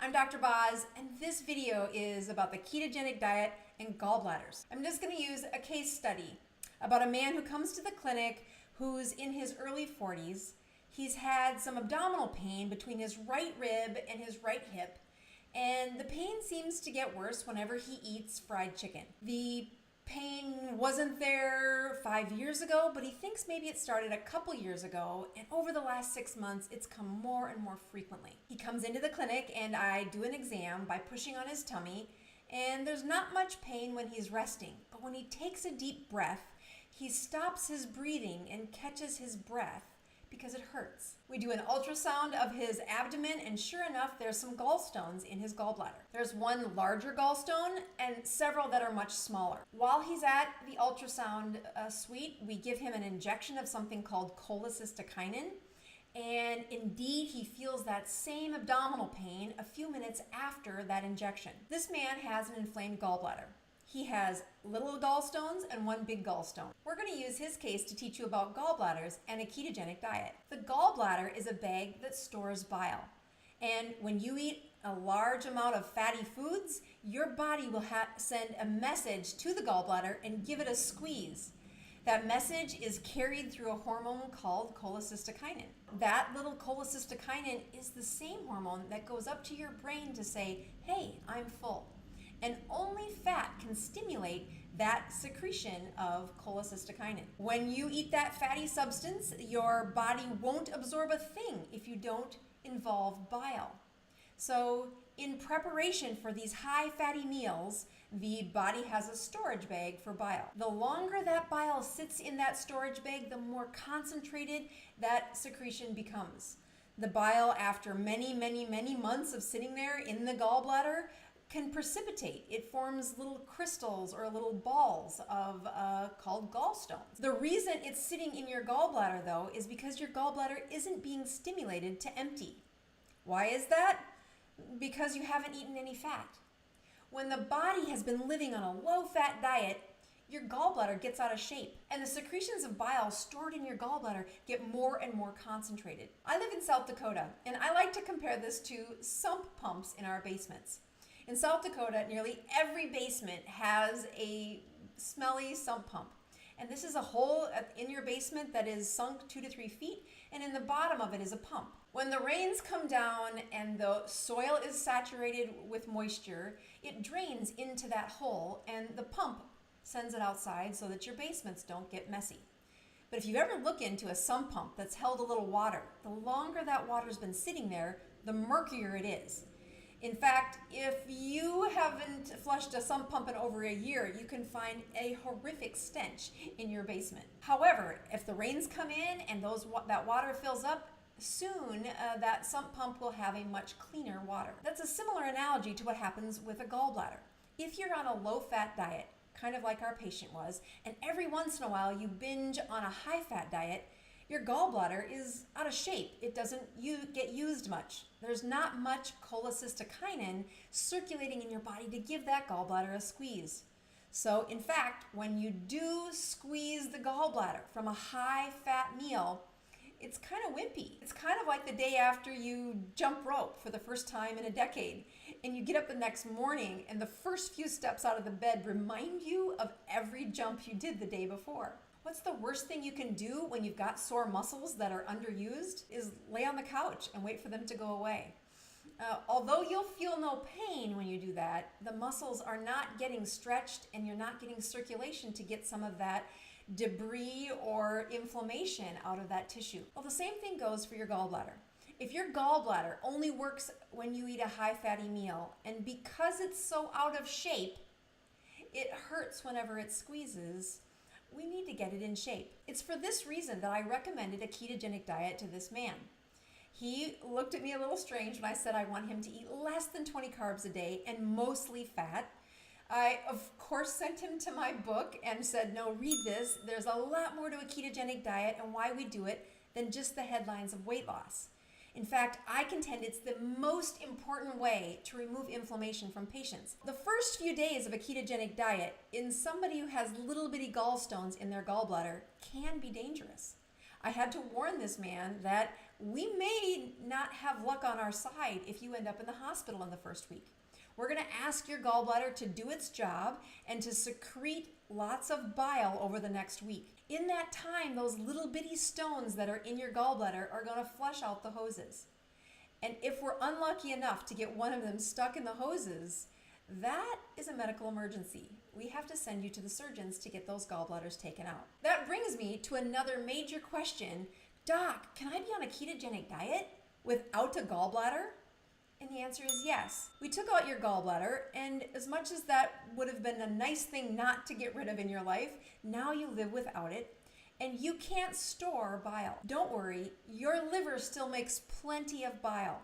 I'm Dr. Boz, and this video is about the ketogenic diet and gallbladders. I'm just going to use a case study about a man who comes to the clinic who's in his early 40s. He's had some abdominal pain between his right rib and his right hip, and the pain seems to get worse whenever he eats fried chicken. The pain wasn't there 5 years ago, but he thinks maybe it started a couple years ago, and over the last 6 months, it's come more and more frequently. He comes into the clinic and I do an exam by pushing on his tummy, and there's not much pain when he's resting, but when he takes a deep breath, he stops his breathing and catches his breath because it hurts. We do an ultrasound of his abdomen, and sure enough, there's some gallstones in his gallbladder. There's one larger gallstone and several that are much smaller. While he's at the ultrasound suite, we give him an injection of something called cholecystokinin, and indeed, he feels that same abdominal pain a few minutes after that injection. This man has an inflamed gallbladder. He has little gallstones and one big gallstone. We're going to use his case to teach you about gallbladders and a ketogenic diet. The gallbladder is a bag that stores bile. And when you eat a large amount of fatty foods, your body will send a message to the gallbladder and give it a squeeze. That message is carried through a hormone called cholecystokinin. That little cholecystokinin is the same hormone that goes up to your brain to say, hey, I'm full. And only fat can stimulate that secretion of cholecystokinin. When you eat that fatty substance, your body won't absorb a thing if you don't involve bile. So in preparation for these high fatty meals, the body has a storage bag for bile. The longer that bile sits in that storage bag, the more concentrated that secretion becomes. The bile, after many months of sitting there in the gallbladder, can precipitate. It forms little crystals or little balls of called gallstones. The reason it's sitting in your gallbladder, though, is because your gallbladder isn't being stimulated to empty. Why is that? Because you haven't eaten any fat. When the body has been living on a low-fat diet, your gallbladder gets out of shape, and the secretions of bile stored in your gallbladder get more and more concentrated. I live in South Dakota, and I like to compare this to sump pumps in our basements. In South Dakota, nearly every basement has a smelly sump pump. And this is a hole in your basement that is sunk 2 to 3 feet, and in the bottom of it is a pump. When the rains come down and the soil is saturated with moisture, it drains into that hole, and the pump sends it outside so that your basements don't get messy. But if you ever look into a sump pump that's held a little water, the longer that water's been sitting there, the murkier it is. In fact, if you haven't flushed a sump pump in over a year, you can find a horrific stench in your basement. However, if the rains come in and that water fills up, soon that sump pump will have a much cleaner water. That's a similar analogy to what happens with a gallbladder. If you're on a low-fat diet, kind of like our patient was, and every once in a while you binge on a high-fat diet, your gallbladder is out of shape. It doesn't get used much. There's not much cholecystokinin circulating in your body to give that gallbladder a squeeze. So in fact, when you do squeeze the gallbladder from a high-fat meal, it's kind of wimpy. It's kind of like the day after you jump rope for the first time in a decade, and you get up the next morning and the first few steps out of the bed remind you of every jump you did the day before. What's the worst thing you can do when you've got sore muscles that are underused is lay on the couch and wait for them to go away. Although you'll feel no pain when you do that, the muscles are not getting stretched and you're not getting circulation to get some of that debris or inflammation out of that tissue. Well, the same thing goes for your gallbladder. If your gallbladder only works when you eat a high-fatty meal, and because it's so out of shape, it hurts whenever it squeezes, we need to get it in shape. It's for this reason that I recommended a ketogenic diet to this man. He looked at me a little strange when I said I want him to eat less than 20 carbs a day and mostly fat. I, of course, sent him to my book and said, no, read this. There's a lot more to a ketogenic diet and why we do it than just the headlines of weight loss. In fact, I contend it's the most important way to remove inflammation from patients. The first few days of a ketogenic diet in somebody who has little bitty gallstones in their gallbladder can be dangerous. I had to warn this man that we may not have luck on our side if you end up in the hospital in the first week. We're going to ask your gallbladder to do its job and to secrete lots of bile over the next week. In that time, those little bitty stones that are in your gallbladder are going to flush out the hoses. And if we're unlucky enough to get one of them stuck in the hoses, that is a medical emergency. We have to send you to the surgeons to get those gallbladders taken out. That brings me to another major question. Doc, can I be on a ketogenic diet without a gallbladder? And the answer is yes. We took out your gallbladder, and as much as that would have been a nice thing not to get rid of in your life, now you live without it, and you can't store bile. Don't worry, your liver still makes plenty of bile.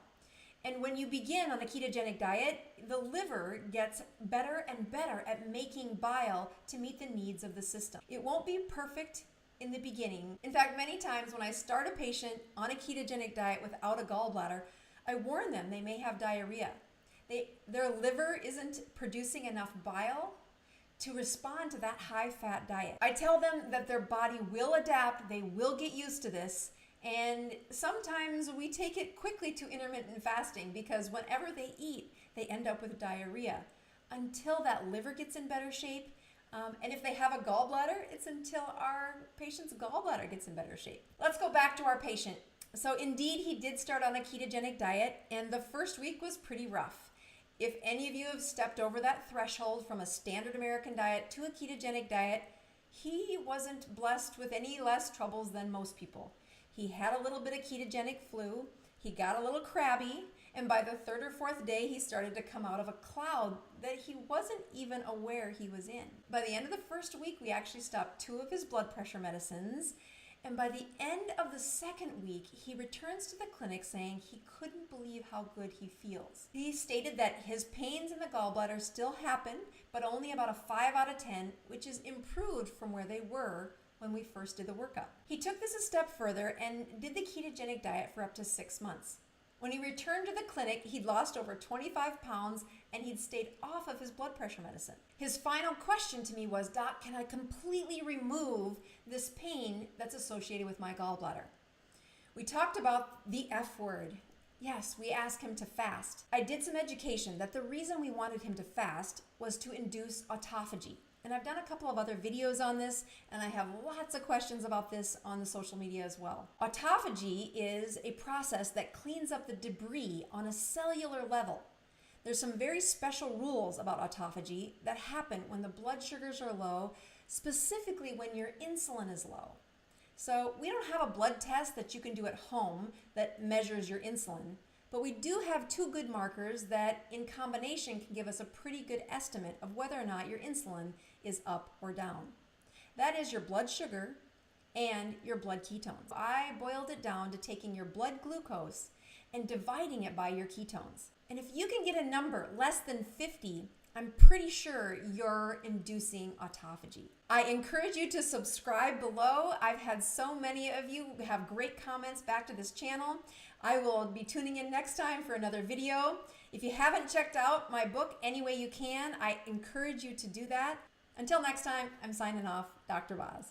And when you begin on a ketogenic diet, the liver gets better and better at making bile to meet the needs of the system. It won't be perfect in the beginning. In fact, many times when I start a patient on a ketogenic diet without a gallbladder, I warn them they may have diarrhea. Their liver isn't producing enough bile to respond to that high-fat diet. I tell them that their body will adapt, they will get used to this, and sometimes we take it quickly to intermittent fasting because whenever they eat, they end up with diarrhea until that liver gets in better shape. And if they have a gallbladder, it's until our patient's gallbladder gets in better shape. Let's go back to our patient. So indeed, he did start on a ketogenic diet, and the first week was pretty rough. If any of you have stepped over that threshold from a standard American diet to a ketogenic diet, he wasn't blessed with any less troubles than most people. He had a little bit of ketogenic flu, he got a little crabby, and by the third or fourth day, he started to come out of a cloud that he wasn't even aware he was in. By the end of the first week, we actually stopped 2 of his blood pressure medicines, and by the end of the second week, he returns to the clinic saying he couldn't believe how good he feels. He stated that his pains in the gallbladder still happen, but only about a 5 out of 10, which is improved from where they were when we first did the workup. He took this a step further and did the ketogenic diet for up to 6 months. When he returned to the clinic, he'd lost over 25 pounds and he'd stayed off of his blood pressure medicine. His final question to me was, Doc, can I completely remove this pain that's associated with my gallbladder? We talked about the F word. Yes, we asked him to fast. I did some education that the reason we wanted him to fast was to induce autophagy. And I've done a couple of other videos on this, and I have lots of questions about this on the social media as well. Autophagy is a process that cleans up the debris on a cellular level. There's some very special rules about autophagy that happen when the blood sugars are low, specifically when your insulin is low. So we don't have a blood test that you can do at home that measures your insulin, but we do have 2 good markers that in combination can give us a pretty good estimate of whether or not your insulin is up or down. That is your blood sugar and your blood ketones. I boiled it down to taking your blood glucose and dividing it by your ketones. And if you can get a number less than 50, I'm pretty sure you're inducing autophagy. I encourage you to subscribe below. I've had so many of you have great comments back to this channel. I will be tuning in next time for another video. If you haven't checked out my book, Any Way You Can, I encourage you to do that. Until next time, I'm signing off, Dr. Boz.